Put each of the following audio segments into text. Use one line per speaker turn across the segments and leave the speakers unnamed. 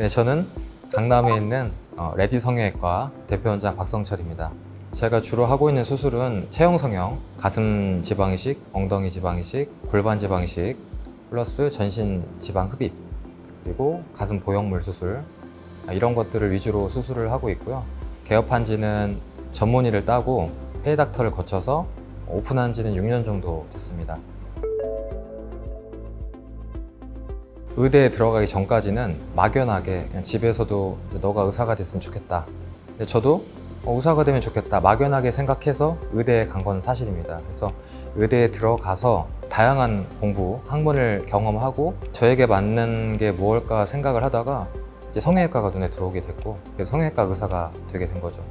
네, 저는 강남에 있는 레디 성형외과 대표원장 박성철입니다. 제가 주로 하고 있는 수술은 체형 성형, 가슴 지방 이식, 엉덩이 지방 이식, 골반 지방 이식, 플러스 전신 지방 흡입, 그리고 가슴 보형물 수술, 이런 것들을 위주로 수술을 하고 있고요. 개업한 지는 전문의를 따고 페이닥터를 거쳐서 오픈한 지는 6년 정도 됐습니다. 의대에 들어가기 전까지는 막연하게 그냥 집에서도 너가 의사가 됐으면 좋겠다. 근데 저도 의사가 되면 좋겠다 막연하게 생각해서 의대에 간 건 사실입니다. 그래서 의대에 들어가서 다양한 공부, 학문을 경험하고 저에게 맞는 게 무엇일까 생각을 하다가 이제 성형외과가 눈에 들어오게 됐고, 그래서 성형외과 의사가 되게 된 거죠.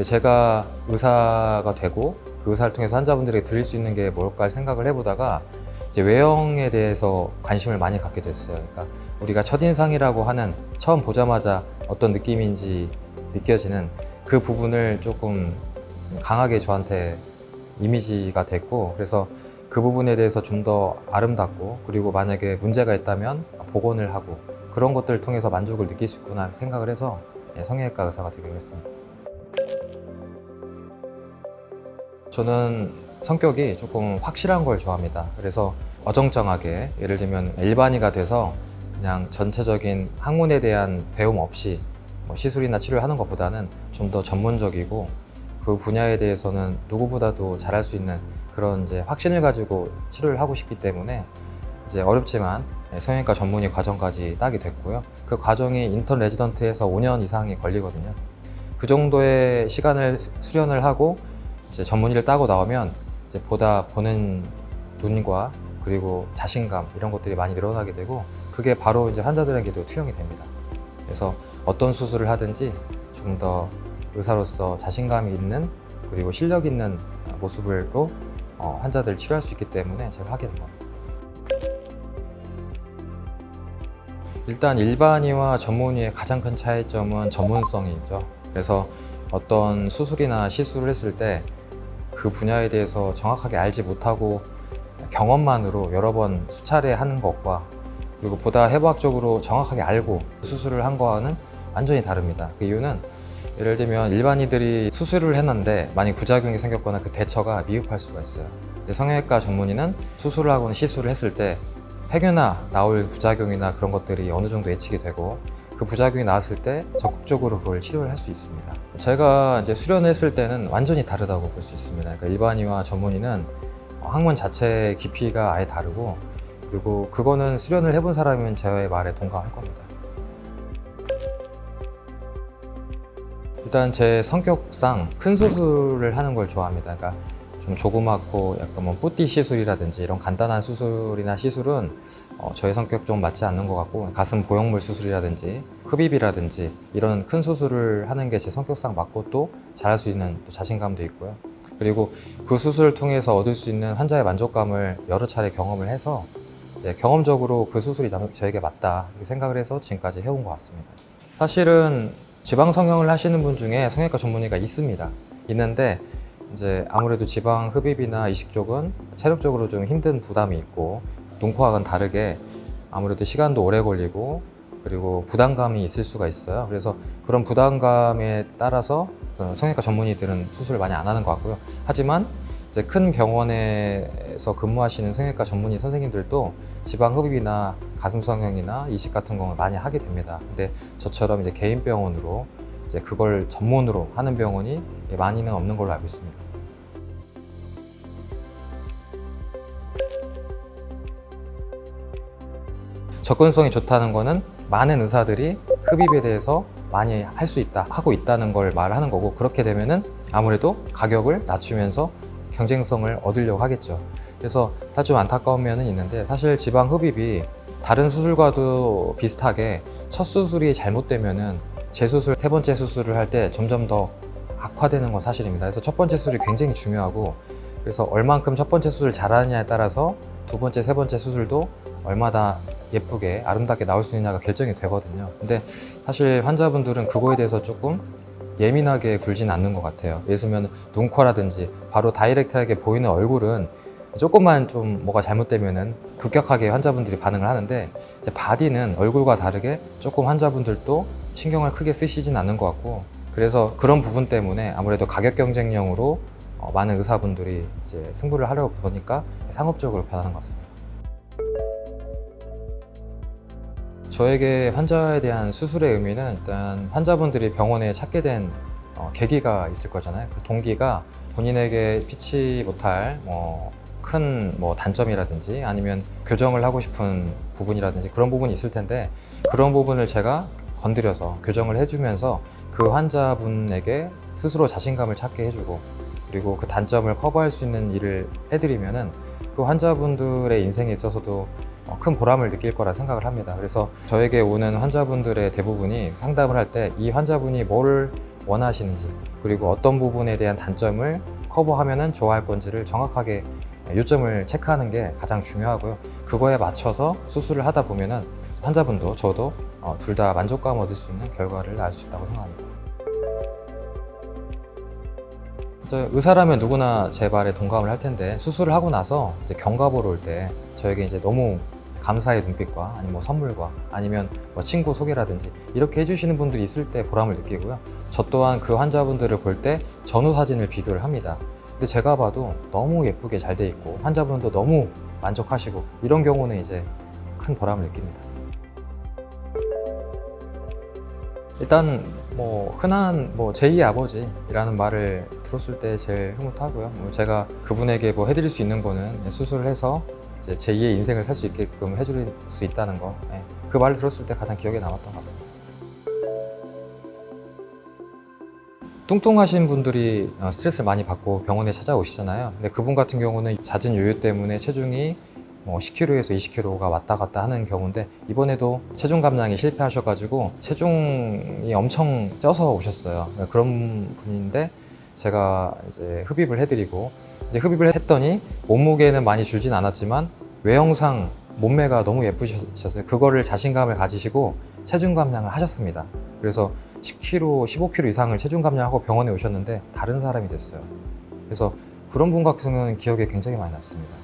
제가 의사가 되고 그 의사를 통해서 환자분들에게 드릴 수 있는 게 뭘까 생각을 해보다가 이제 외형에 대해서 관심을 많이 갖게 됐어요. 그러니까 우리가 첫인상이라고 하는 처음 보자마자 어떤 느낌인지 느껴지는 그 부분을 조금 강하게 저한테 이미지가 됐고, 그래서 그 부분에 대해서 좀 더 아름답고, 그리고 만약에 문제가 있다면 복원을 하고 그런 것들을 통해서 만족을 느낄 수 있구나 생각을 해서 성형외과 의사가 되기로 했습니다. 저는 성격이 조금 확실한 걸 좋아합니다. 그래서 어정쩡하게, 예를 들면 일반의가 돼서 그냥 전체적인 학문에 대한 배움 없이 시술이나 치료를 하는 것보다는 좀 더 전문적이고 그 분야에 대해서는 누구보다도 잘할 수 있는 그런 이제 확신을 가지고 치료를 하고 싶기 때문에 이제 어렵지만 성형외과 전문의 과정까지 따게 됐고요. 그 과정이 인턴 레지던트에서 5년 이상이 걸리거든요. 그 정도의 시간을 수련을 하고 이제 전문의를 따고 나오면 이제 보다 보는 눈과 그리고 자신감 이런 것들이 많이 늘어나게 되고, 그게 바로 이제 환자들에게도 투영이 됩니다. 그래서 어떤 수술을 하든지 좀 더 의사로서 자신감이 있는 그리고 실력 있는 모습으로 환자들을 치료할 수 있기 때문에 제가 하게 된 겁니다. 일단 일반의와 전문의의 가장 큰 차이점은 전문성이죠. 그래서 어떤 수술이나 시술을 했을 때 그 분야에 대해서 정확하게 알지 못하고 경험만으로 여러 번 수차례 하는 것과, 그리고 보다 해부학적으로 정확하게 알고 수술을 한 거와는 완전히 다릅니다. 그 이유는 예를 들면 일반인들이 수술을 했는데 만약 부작용이 생겼거나 그 대처가 미흡할 수가 있어요. 근데 성형외과 전문의는 수술을 하거나 시술을 했을 때 혹여나 나올 부작용이나 그런 것들이 어느 정도 예측이 되고 그 부작용이 나왔을 때 적극적으로 그걸 치료를 할 수 있습니다. 제가 이제 수련을 했을 때는 완전히 다르다고 볼 수 있습니다. 그러니까 일반의와 전문의는 학문 자체의 깊이가 아예 다르고, 그리고 그거는 수련을 해본 사람이면 제 말에 동감할 겁니다. 일단 제 성격상 큰 수술을 하는 걸 좋아합니다. 그러니까 좀 조그맣고 약간 뿌띠 시술이라든지 이런 간단한 수술이나 시술은 저의 성격 좀 맞지 않는 것 같고, 가슴 보형물 수술이라든지 흡입이라든지 이런 큰 수술을 하는 게 제 성격상 맞고 또 잘할 수 있는 또 자신감도 있고요. 그리고 그 수술을 통해서 얻을 수 있는 환자의 만족감을 여러 차례 경험을 해서 경험적으로 그 수술이 저에게 맞다 이렇게 생각을 해서 지금까지 해온 것 같습니다. 사실은 지방 성형을 하시는 분 중에 성형외과 전문의가 있습니다. 있는데 이제 아무래도 지방 흡입이나 이식 쪽은 체력적으로 좀 힘든 부담이 있고, 눈코하고는 다르게 아무래도 시간도 오래 걸리고 그리고 부담감이 있을 수가 있어요. 그래서 그런 부담감에 따라서 성형외과 전문의들은 수술을 많이 안 하는 것 같고요. 하지만 이제 큰 병원에서 근무하시는 성형외과 전문의 선생님들도 지방 흡입이나 가슴 성형이나 이식 같은 거 많이 하게 됩니다. 근데 저처럼 이제 개인 병원으로 이제 그걸 전문으로 하는 병원이 많이는 없는 걸로 알고 있습니다. 접근성이 좋다는 거는 많은 의사들이 흡입에 대해서 많이 할 수 있다, 하고 있다는 걸 말하는 거고, 그렇게 되면은 아무래도 가격을 낮추면서 경쟁성을 얻으려고 하겠죠. 그래서 사실 좀 안타까운 면은 있는데, 사실 지방 흡입이 다른 수술과도 비슷하게 첫 수술이 잘못되면은 재수술, 세 번째 수술을 할 때 점점 더 악화되는 건 사실입니다. 그래서 첫 번째 수술이 굉장히 중요하고, 그래서 얼만큼 첫 번째 수술을 잘하느냐에 따라서 두 번째, 세 번째 수술도 얼마나 예쁘게 아름답게 나올 수 있냐가 결정이 되거든요. 근데 사실 환자분들은 그거에 대해서 조금 예민하게 굴진 않는 것 같아요. 예를 들면 눈코라든지 바로 다이렉트하게 보이는 얼굴은 조금만 좀 뭐가 잘못되면은 급격하게 환자분들이 반응을 하는데, 이제 바디는 얼굴과 다르게 조금 환자분들도 신경을 크게 쓰시진 않는 것 같고, 그래서 그런 부분 때문에 아무래도 가격 경쟁력으로 많은 의사분들이 이제 승부를 하려고 보니까 상업적으로 변하는 것 같습니다. 저에게 환자에 대한 수술의 의미는 일단 환자분들이 병원에 찾게 된 계기가 있을 거잖아요. 그 동기가 본인에게 피치 못할 큰 단점이라든지 아니면 교정을 하고 싶은 부분이라든지 그런 부분이 있을 텐데, 그런 부분을 제가 건드려서 교정을 해주면서 그 환자분에게 스스로 자신감을 찾게 해주고, 그리고 그 단점을 커버할 수 있는 일을 해드리면은 그 환자분들의 인생에 있어서도 큰 보람을 느낄 거라 생각을 합니다. 그래서 저에게 오는 환자분들의 대부분이 상담을 할 때 이 환자분이 뭘 원하시는지, 그리고 어떤 부분에 대한 단점을 커버하면은 좋아할 건지를 정확하게 요점을 체크하는 게 가장 중요하고요. 그거에 맞춰서 수술을 하다 보면은 환자분도 저도 둘 다 만족감 얻을 수 있는 결과를 알 수 있다고 생각합니다. 이제 의사라면 누구나 제 말에 동감을 할 텐데, 수술을 하고 나서 이제 경과 보러 올 때 저에게 이제 너무 감사의 눈빛과 아니면 선물과 아니면 친구 소개라든지 이렇게 해주시는 분들이 있을 때 보람을 느끼고요. 저 또한 그 환자분들을 볼 때 전후 사진을 비교를 합니다. 근데 제가 봐도 너무 예쁘게 잘 돼 있고 환자분도 너무 만족하시고, 이런 경우는 이제 큰 보람을 느낍니다. 일단 흔한 제2의 아버지라는 말을 들었을 때 제일 흐뭇하고요. 제가 그분에게 해드릴 수 있는 거는 수술을 해서 이제 제2의 인생을 살 수 있게끔 해줄 수 있다는 거, 그 말을 들었을 때 가장 기억에 남았던 것 같습니다. 뚱뚱하신 분들이 스트레스를 많이 받고 병원에 찾아오시잖아요. 근데 그분 같은 경우는 잦은 요요 때문에 체중이 10kg에서 20kg가 왔다 갔다 하는 경우인데, 이번에도 체중 감량에 실패하셔가지고 체중이 엄청 쪄서 오셨어요. 그런 분인데 제가 이제 흡입을 해드리고, 이제 흡입을 했더니 몸무게는 많이 줄진 않았지만 외형상 몸매가 너무 예쁘셨어요. 그거를 자신감을 가지시고 체중 감량을 하셨습니다. 그래서 10kg, 15kg 이상을 체중 감량하고 병원에 오셨는데 다른 사람이 됐어요. 그래서 그런 분 같은 경우는 기억에 굉장히 많이 남습니다.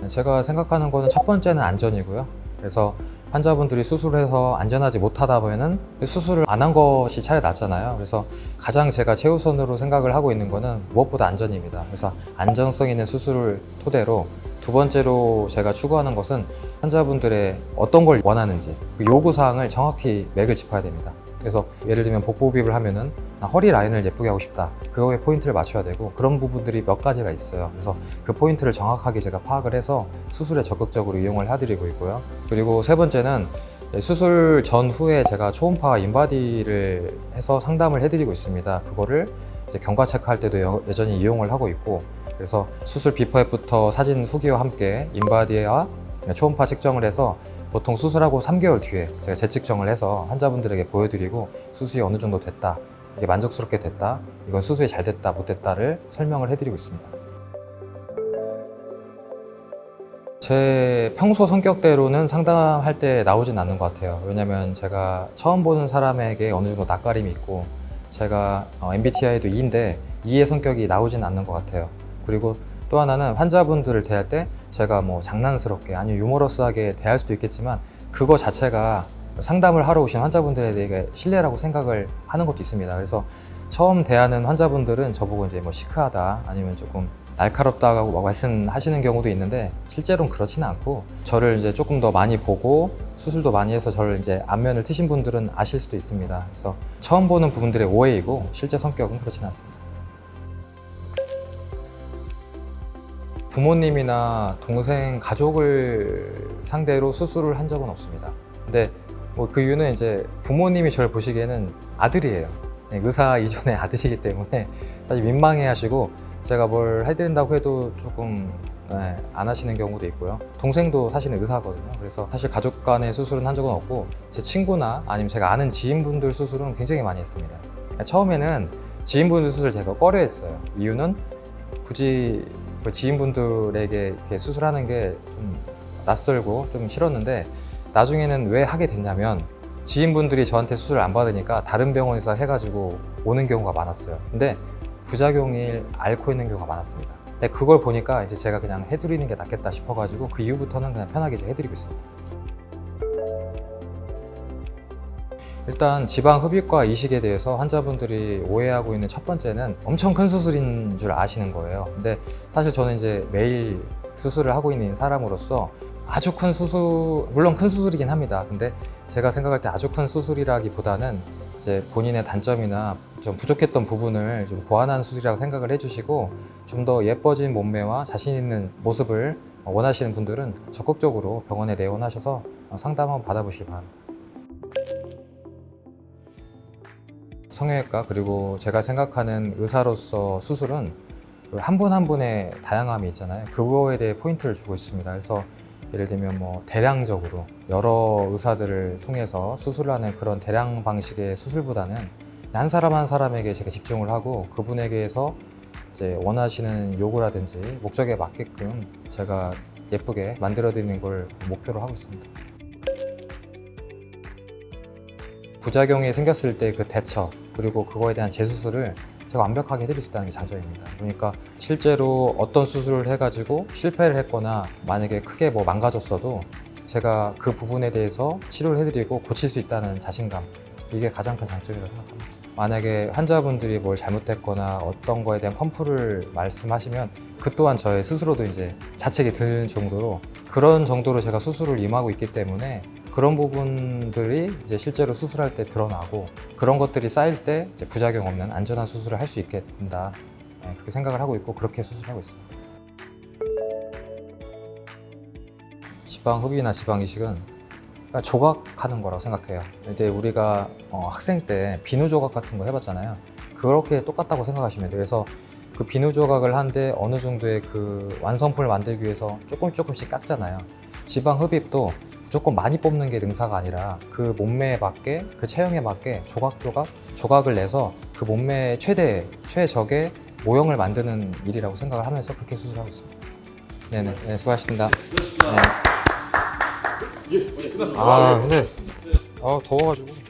제가 생각하는 거는 첫 번째는 안전이고요. 그래서 환자분들이 수술해서 안전하지 못하다 보면은 수술을 안 한 것이 차라리 낫잖아요. 그래서 가장 제가 최우선으로 생각을 하고 있는 거는 무엇보다 안전입니다. 그래서 안전성 있는 수술을 토대로, 두 번째로 제가 추구하는 것은 환자분들의 어떤 걸 원하는지 그 요구사항을 정확히 맥을 짚어야 됩니다. 그래서 예를 들면 복부흡입을 하면은 허리 라인을 예쁘게 하고 싶다, 그거에 포인트를 맞춰야 되고, 그런 부분들이 몇 가지가 있어요. 그래서 그 포인트를 정확하게 제가 파악을 해서 수술에 적극적으로 이용을 해드리고 있고요. 그리고 세 번째는 수술 전후에 제가 초음파 인바디를 해서 상담을 해드리고 있습니다. 그거를 이제 경과 체크할 때도 여전히 이용을 하고 있고, 그래서 수술 비포 애프터 사진 후기와 함께 인바디와 초음파 측정을 해서 보통 수술하고 3개월 뒤에 제가 재측정을 해서 환자분들에게 보여드리고, 수술이 어느 정도 됐다, 이게 만족스럽게 됐다, 이건 수술이 잘 됐다 못됐다를 설명을 해드리고 있습니다. 제 평소 성격대로는 상담할 때 나오진 않는 것 같아요. 왜냐면 제가 처음 보는 사람에게 어느 정도 낯가림이 있고, 제가 MBTI도 E인데 E의 성격이 나오진 않는 것 같아요. 그리고 또 하나는 환자분들을 대할 때 제가 장난스럽게 아니면 유머러스하게 대할 수도 있겠지만, 그거 자체가 상담을 하러 오신 환자분들에 대해 신뢰라고 생각을 하는 것도 있습니다. 그래서 처음 대하는 환자분들은 저보고 이제 시크하다 아니면 조금 날카롭다고 말씀하시는 경우도 있는데, 실제로는 그렇지는 않고, 저를 이제 조금 더 많이 보고 수술도 많이 해서 저를 이제 안면을 트신 분들은 아실 수도 있습니다. 그래서 처음 보는 부분들의 오해이고 실제 성격은 그렇지는 않습니다. 부모님이나 동생, 가족을 상대로 수술을 한 적은 없습니다. 근데 그 이유는 이제 부모님이 저를 보시기에는 아들이에요. 의사 이전의 아들이기 때문에 사실 민망해 하시고, 제가 뭘 해드린다고 해도 조금 안 하시는 경우도 있고요. 동생도 사실은 의사거든요. 그래서 사실 가족 간의 수술은 한 적은 없고, 제 친구나 아니면 제가 아는 지인분들 수술은 굉장히 많이 했습니다. 처음에는 지인분들 수술 제가 꺼려했어요. 이유는 굳이 지인분들에게 이렇게 수술하는 게 좀 낯설고 좀 싫었는데, 나중에는 왜 하게 됐냐면 지인분들이 저한테 수술을 안 받으니까 다른 병원에서 해가지고 오는 경우가 많았어요. 근데 부작용을 앓고 있는 경우가 많았습니다. 근데 그걸 보니까 이제 제가 그냥 해드리는 게 낫겠다 싶어가지고 그 이후부터는 그냥 편하게 좀 해드리고 있습니다. 일단 지방 흡입과 이식에 대해서 환자분들이 오해하고 있는 첫 번째는 엄청 큰 수술인 줄 아시는 거예요. 근데 사실 저는 이제 매일 수술을 하고 있는 사람으로서 아주 큰 수술, 물론 큰 수술이긴 합니다. 근데 제가 생각할 때 아주 큰 수술이라기보다는 이제 본인의 단점이나 좀 부족했던 부분을 좀 보완하는 수술이라고 생각을 해주시고 좀 더 예뻐진 몸매와 자신 있는 모습을 원하시는 분들은 적극적으로 병원에 내원하셔서 상담 한번 받아보시기 바랍니다. 성형외과 그리고 제가 생각하는 의사로서 수술은 한 분 한 분의 다양함이 있잖아요. 그거에 대해 포인트를 주고 있습니다. 그래서 예를 들면 뭐 대량적으로 여러 의사들을 통해서 수술을 하는 그런 대량 방식의 수술보다는 한 사람 한 사람에게 제가 집중을 하고 그분에게서 이제 원하시는 요구라든지 목적에 맞게끔 제가 예쁘게 만들어 드리는 걸 목표로 하고 있습니다. 부작용이 생겼을 때 그 대처 그리고 그거에 대한 재수술을 제가 완벽하게 해드릴 수 있다는 게 장점입니다. 그러니까 실제로 어떤 수술을 해가지고 실패를 했거나 만약에 크게 뭐 망가졌어도 제가 그 부분에 대해서 치료를 해드리고 고칠 수 있다는 자신감, 이게 가장 큰 장점이라고 생각합니다. 만약에 환자분들이 뭘 잘못했거나 어떤 거에 대한 컴플을 말씀하시면 그 또한 저의 스스로도 이제 자책이 드는 정도로 그런 정도로 제가 수술을 임하고 있기 때문에 그런 부분들이 이제 실제로 수술할 때 드러나고 그런 것들이 쌓일 때 이제 부작용 없는 안전한 수술을 할 수 있게 된다. 그렇게 생각을 하고 있고 그렇게 수술하고 있습니다. 지방 흡입이나 지방 이식은 조각하는 거라고 생각해요. 이제 우리가 학생 때 비누 조각 같은 거 해봤잖아요. 그렇게 똑같다고 생각하시면 돼요. 그래서 그 비누 조각을 하는데 어느 정도의 그 완성품을 만들기 위해서 조금씩 깎잖아요. 지방 흡입도 무조건 많이 뽑는 게 능사가 아니라 그 몸매에 맞게 그 체형에 맞게 조각을 내서 그 몸매의 최적의 모형을 만드는 일이라고 생각을 하면서 그렇게 수술하고 있습니다. 네네, 네, 수고하셨습니다. 네.
예, 끝났습니다.
아, 근데 더워가지고.